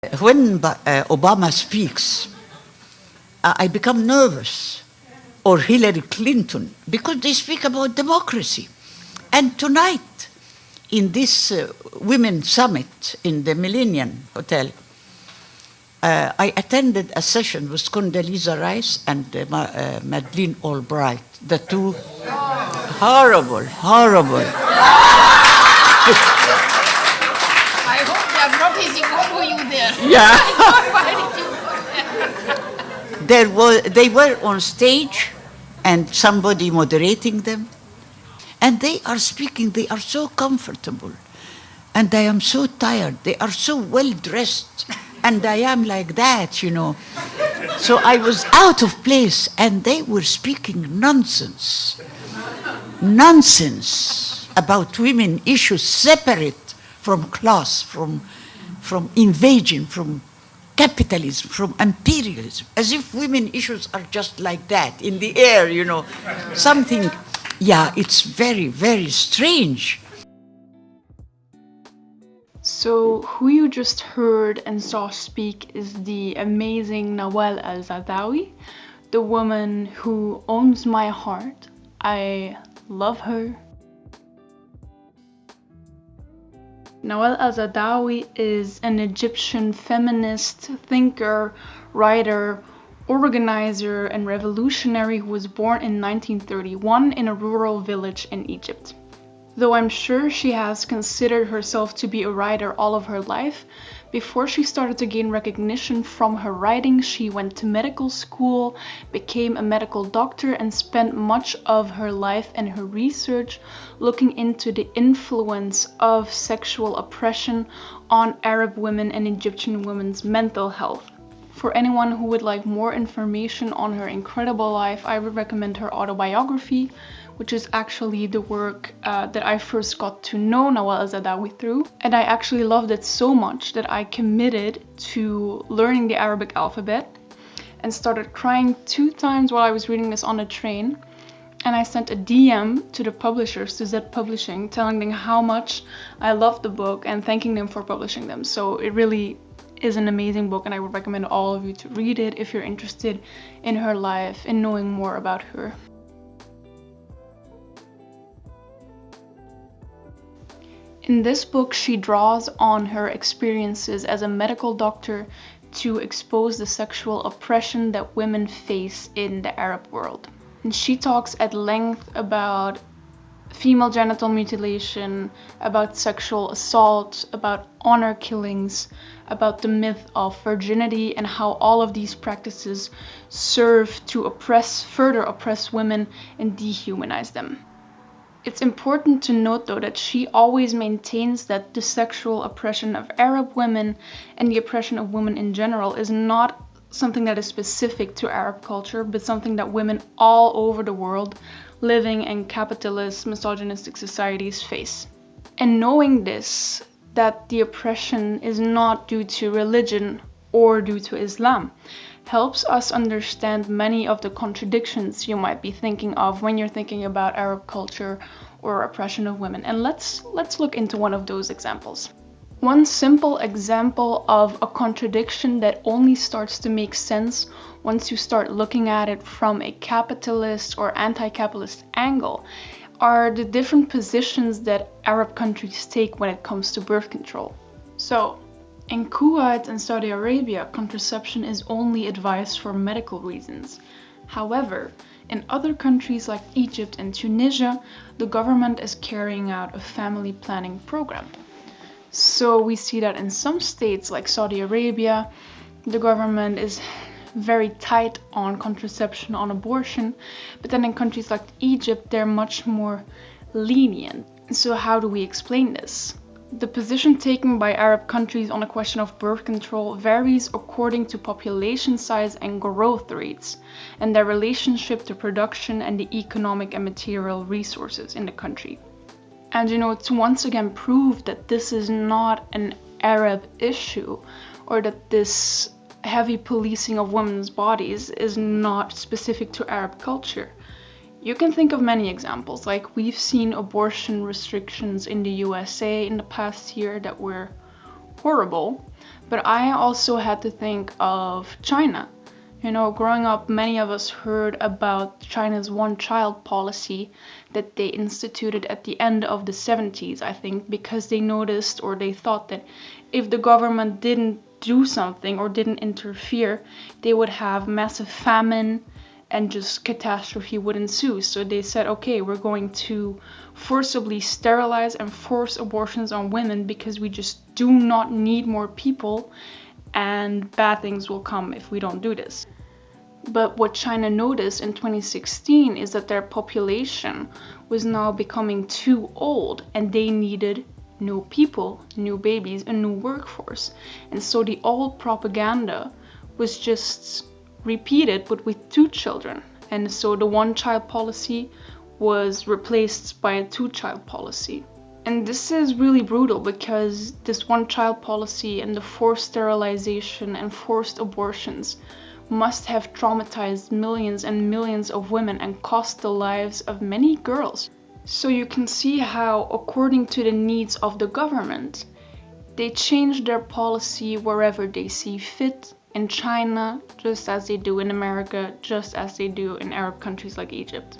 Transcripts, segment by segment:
When Obama speaks, I become nervous, or Hillary Clinton, because they speak about democracy. And tonight, in this Women's Summit in the Millennium Hotel, I attended a session with Condoleezza Rice and Madeleine Albright, the two horrible. I hope they are not easy for you there. Yeah. Why did you go there? They were on stage and somebody moderating them. And they are speaking, they are so comfortable. And I am so tired. They are so well dressed. And I am like that, you know. So I was out of place and they were speaking nonsense. Nonsense about women issues separate from class, from invasion, from capitalism, from imperialism, as if women issues are just like that, in the air, you know. Something, yeah, it's very, very strange. So who you just heard and saw speak is the amazing Nawal el Saadawi, the woman who owns my heart. I love her. Nawal el Saadawi is an Egyptian feminist thinker, writer, organizer, and revolutionary who was born in 1931 in a rural village in Egypt. Though I'm sure she has considered herself to be a writer all of her life, before she started to gain recognition from her writing, she went to medical school, became a medical doctor, and spent much of her life and her research looking into the influence of sexual oppression on Arab women and Egyptian women's mental health. For anyone who would like more information on her incredible life, I would recommend her autobiography, which is actually the work that I first got to know Nawal el Saadawi through. And I actually loved it so much that I committed to learning the Arabic alphabet and started crying 2 times while I was reading this on a train. And I sent a DM to the publishers, to Z Publishing, telling them how much I loved the book and thanking them for publishing them. So it really is an amazing book, and I would recommend all of you to read it if you're interested in her life and knowing more about her. In this book, she draws on her experiences as a medical doctor to expose the sexual oppression that women face in the Arab world. And she talks at length about female genital mutilation, about sexual assault, about honor killings, about the myth of virginity, and how all of these practices serve to further oppress women and dehumanize them. It's important to note, though, that she always maintains that the sexual oppression of Arab women and the oppression of women in general is not something that is specific to Arab culture, but something that women all over the world living in capitalist, misogynistic societies face. And knowing this, that the oppression is not due to religion or due to Islam, helps us understand many of the contradictions you might be thinking of when you're thinking about Arab culture or oppression of women. And let's look into one of those examples. One simple example of a contradiction that only starts to make sense once you start looking at it from a capitalist or anti-capitalist angle are the different positions that Arab countries take when it comes to birth control. So, in Kuwait and Saudi Arabia, contraception is only advised for medical reasons. However, in other countries like Egypt and Tunisia, the government is carrying out a family planning program. So we see that in some states like Saudi Arabia, the government is very tight on contraception, on abortion, but then in countries like Egypt, they're much more lenient. So how do we explain this? The position taken by Arab countries on a question of birth control varies according to population size and growth rates, and their relationship to production and the economic and material resources in the country. And to once again prove that this is not an Arab issue, or that this heavy policing of women's bodies is not specific to Arab culture, you can think of many examples. Like, we've seen abortion restrictions in the USA in the past year that were horrible, But I also had to think of China. You know, growing up, many of us heard about China's one-child policy that they instituted at the end of the 70s, I think, because they noticed or they thought that if the government didn't do something or didn't interfere, they would have massive famine and just catastrophe would ensue. So they said, okay, we're going to forcibly sterilize and force abortions on women because we just do not need more people, and bad things will come if we don't do this. But what China noticed in 2016 is that their population was now becoming too old and they needed new people, new babies, a new workforce. And so the old propaganda was just repeated but with 2 children. And so the one-child policy was replaced by a 2-child policy. And this is really brutal because this one-child policy and the forced sterilization and forced abortions must have traumatized millions and millions of women and cost the lives of many girls. So you can see how, according to the needs of the government, they change their policy wherever they see fit, in China, just as they do in America, just as they do in Arab countries like Egypt.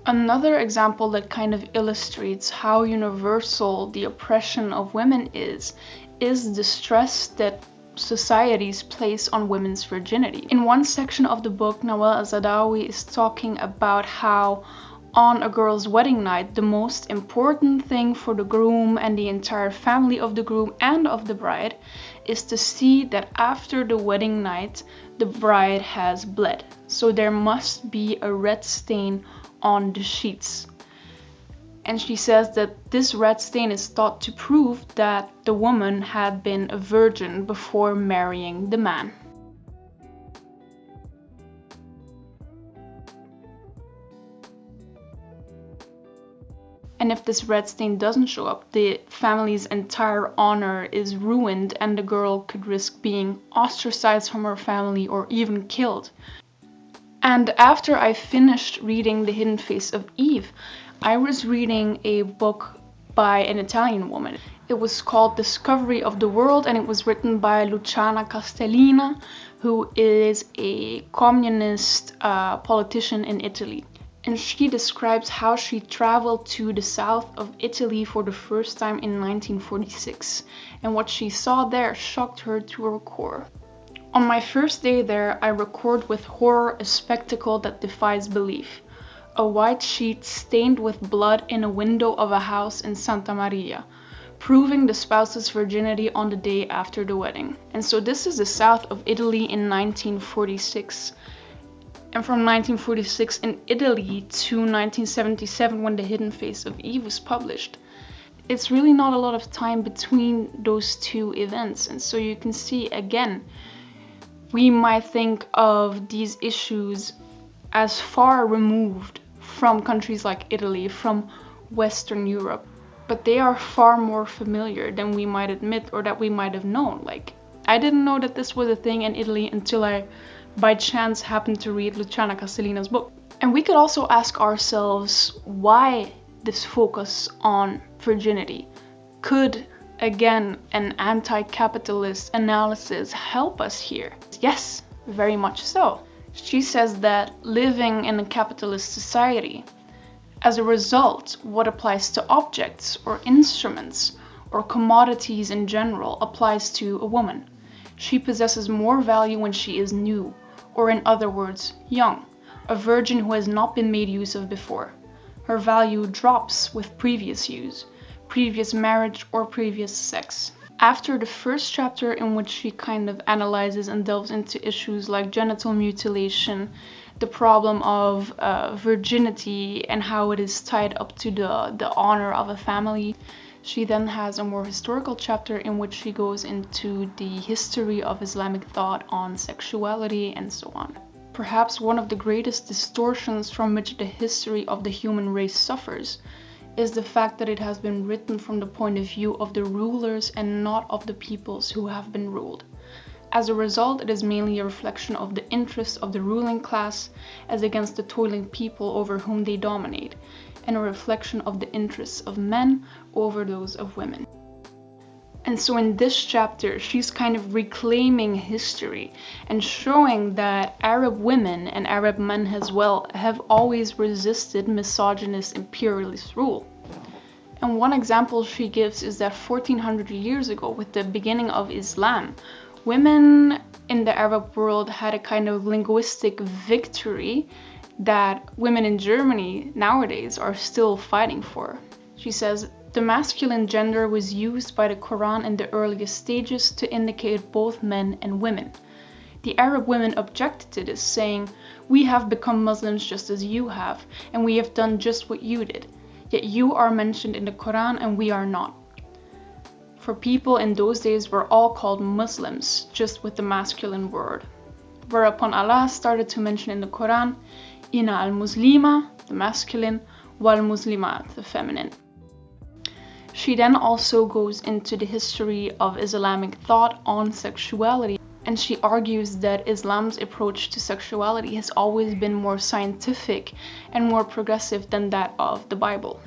Another example that kind of illustrates how universal the oppression of women is the stress that societies place on women's virginity. In one section of the book, Nawal el Saadawi is talking about how on a girl's wedding night, the most important thing for the groom and the entire family of the groom and of the bride is to see that after the wedding night, the bride has bled. So there must be a red stain on the sheets. And she says that this red stain is thought to prove that the woman had been a virgin before marrying the man. And if this red stain doesn't show up, the family's entire honor is ruined and the girl could risk being ostracized from her family or even killed. And after I finished reading The Hidden Face of Eve, I was reading a book by an Italian woman. It was called Discovery of the World and it was written by Luciana Castellina, who is a communist politician in Italy. And she describes how she traveled to the south of Italy for the first time in 1946. And what she saw there shocked her to her core. On my first day there, I record with horror a spectacle that defies belief. A white sheet stained with blood in a window of a house in Santa Maria, proving the spouse's virginity on the day after the wedding. And so this is the south of Italy in 1946. And from 1946 in Italy to 1977 when The Hidden Face of Eve was published. It's really not a lot of time between those two events. And so you can see again, we might think of these issues as far removed from countries like Italy, from Western Europe, but they are far more familiar than we might admit or that we might have known. Like, I didn't know that this was a thing in Italy until I, by chance, happened to read Luciana Castellina's book. And we could also ask ourselves why this focus on virginity. Could, again, an anti-capitalist analysis help us here? Yes, very much so. She says that living in a capitalist society, as a result, what applies to objects or instruments or commodities in general applies to a woman. She possesses more value when she is new, or in other words, young, a virgin who has not been made use of before. Her value drops with previous use, previous marriage, or previous sex. After the first chapter, in which she kind of analyzes and delves into issues like genital mutilation, the problem of virginity and how it is tied up to the honor of a family, she then has a more historical chapter in which she goes into the history of Islamic thought on sexuality and so on. Perhaps one of the greatest distortions from which the history of the human race suffers is the fact that it has been written from the point of view of the rulers and not of the peoples who have been ruled. As a result, it is mainly a reflection of the interests of the ruling class as against the toiling people over whom they dominate, and a reflection of the interests of men over those of women. And so in this chapter, she's kind of reclaiming history and showing that Arab women and Arab men as well have always resisted misogynist imperialist rule. And one example she gives is that 1400 years ago, with the beginning of Islam, women in the Arab world had a kind of linguistic victory that women in Germany nowadays are still fighting for. She says, the masculine gender was used by the Quran in the earliest stages to indicate both men and women. The Arab women objected to this, saying, we have become Muslims just as you have, and we have done just what you did. Yet you are mentioned in the Quran and we are not. For people in those days were all called Muslims, just with the masculine word. Whereupon Allah started to mention in the Quran, Inna al-Muslima, the masculine, wal-Muslimat, the feminine. She then also goes into the history of Islamic thought on sexuality, and she argues that Islam's approach to sexuality has always been more scientific and more progressive than that of the Bible.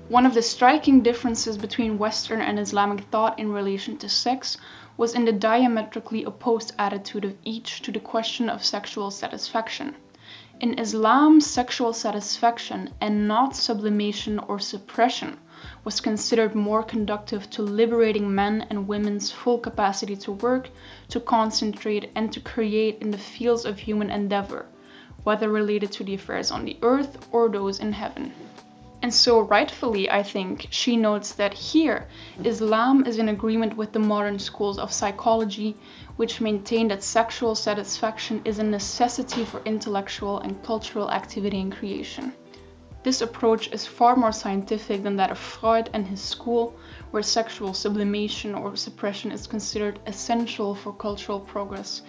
One of the striking differences between Western and Islamic thought in relation to sex was in the diametrically opposed attitude of each to the question of sexual satisfaction. In Islam, sexual satisfaction, and not sublimation or suppression, was considered more conducive to liberating men and women's full capacity to work, to concentrate, and to create in the fields of human endeavor, whether related to the affairs on the earth or those in heaven. And so rightfully, I think, she notes that here, Islam is in agreement with the modern schools of psychology, which maintain that sexual satisfaction is a necessity for intellectual and cultural activity and creation. This approach is far more scientific than that of Freud and his school, where sexual sublimation or suppression is considered essential for cultural progress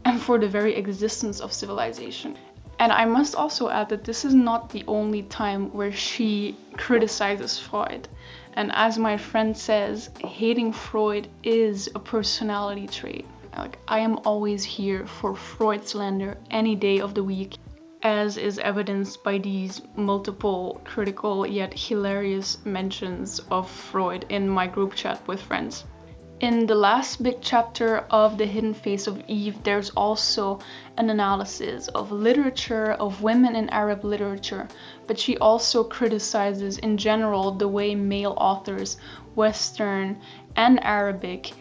and for the very existence of civilization. And I must also add that this is not the only time where she criticizes Freud. And as my friend says, hating Freud is a personality trait. Like, I am always here for Freud slander any day of the week, as is evidenced by these multiple critical yet hilarious mentions of Freud in my group chat with friends. In the last big chapter of The Hidden Face of Eve, there's also an analysis of literature, of women in Arab literature, but she also criticizes in general the way male authors, Western and Arabic,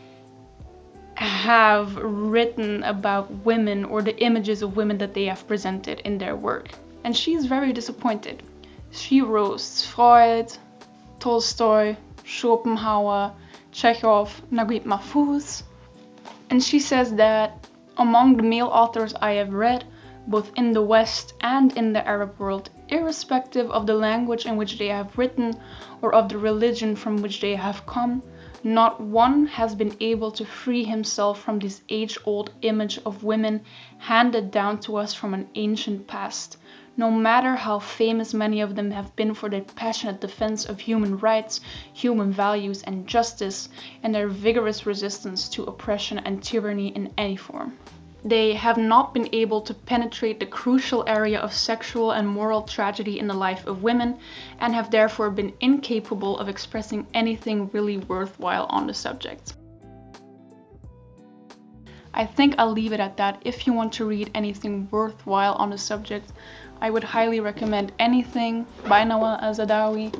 have written about women or the images of women that they have presented in their work. And she's very disappointed. She roasts Freud, Tolstoy, Schopenhauer, Chekhov, Naguib Mahfouz, and she says that among the male authors I have read, both in the West and in the Arab world, irrespective of the language in which they have written or of the religion from which they have come, not one has been able to free himself from this age-old image of women handed down to us from an ancient past, no matter how famous many of them have been for their passionate defense of human rights, human values, and justice, and their vigorous resistance to oppression and tyranny in any form. They have not been able to penetrate the crucial area of sexual and moral tragedy in the life of women, and have therefore been incapable of expressing anything really worthwhile on the subject. I think I'll leave it at that. If you want to read anything worthwhile on the subject, I would highly recommend anything by Nawal el Saadawi.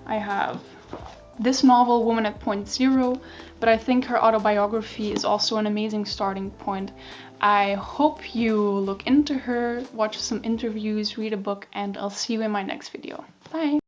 I have this novel, Woman at Point Zero, but I think her autobiography is also an amazing starting point. I hope you look into her, watch some interviews, read a book, and I'll see you in my next video. Bye!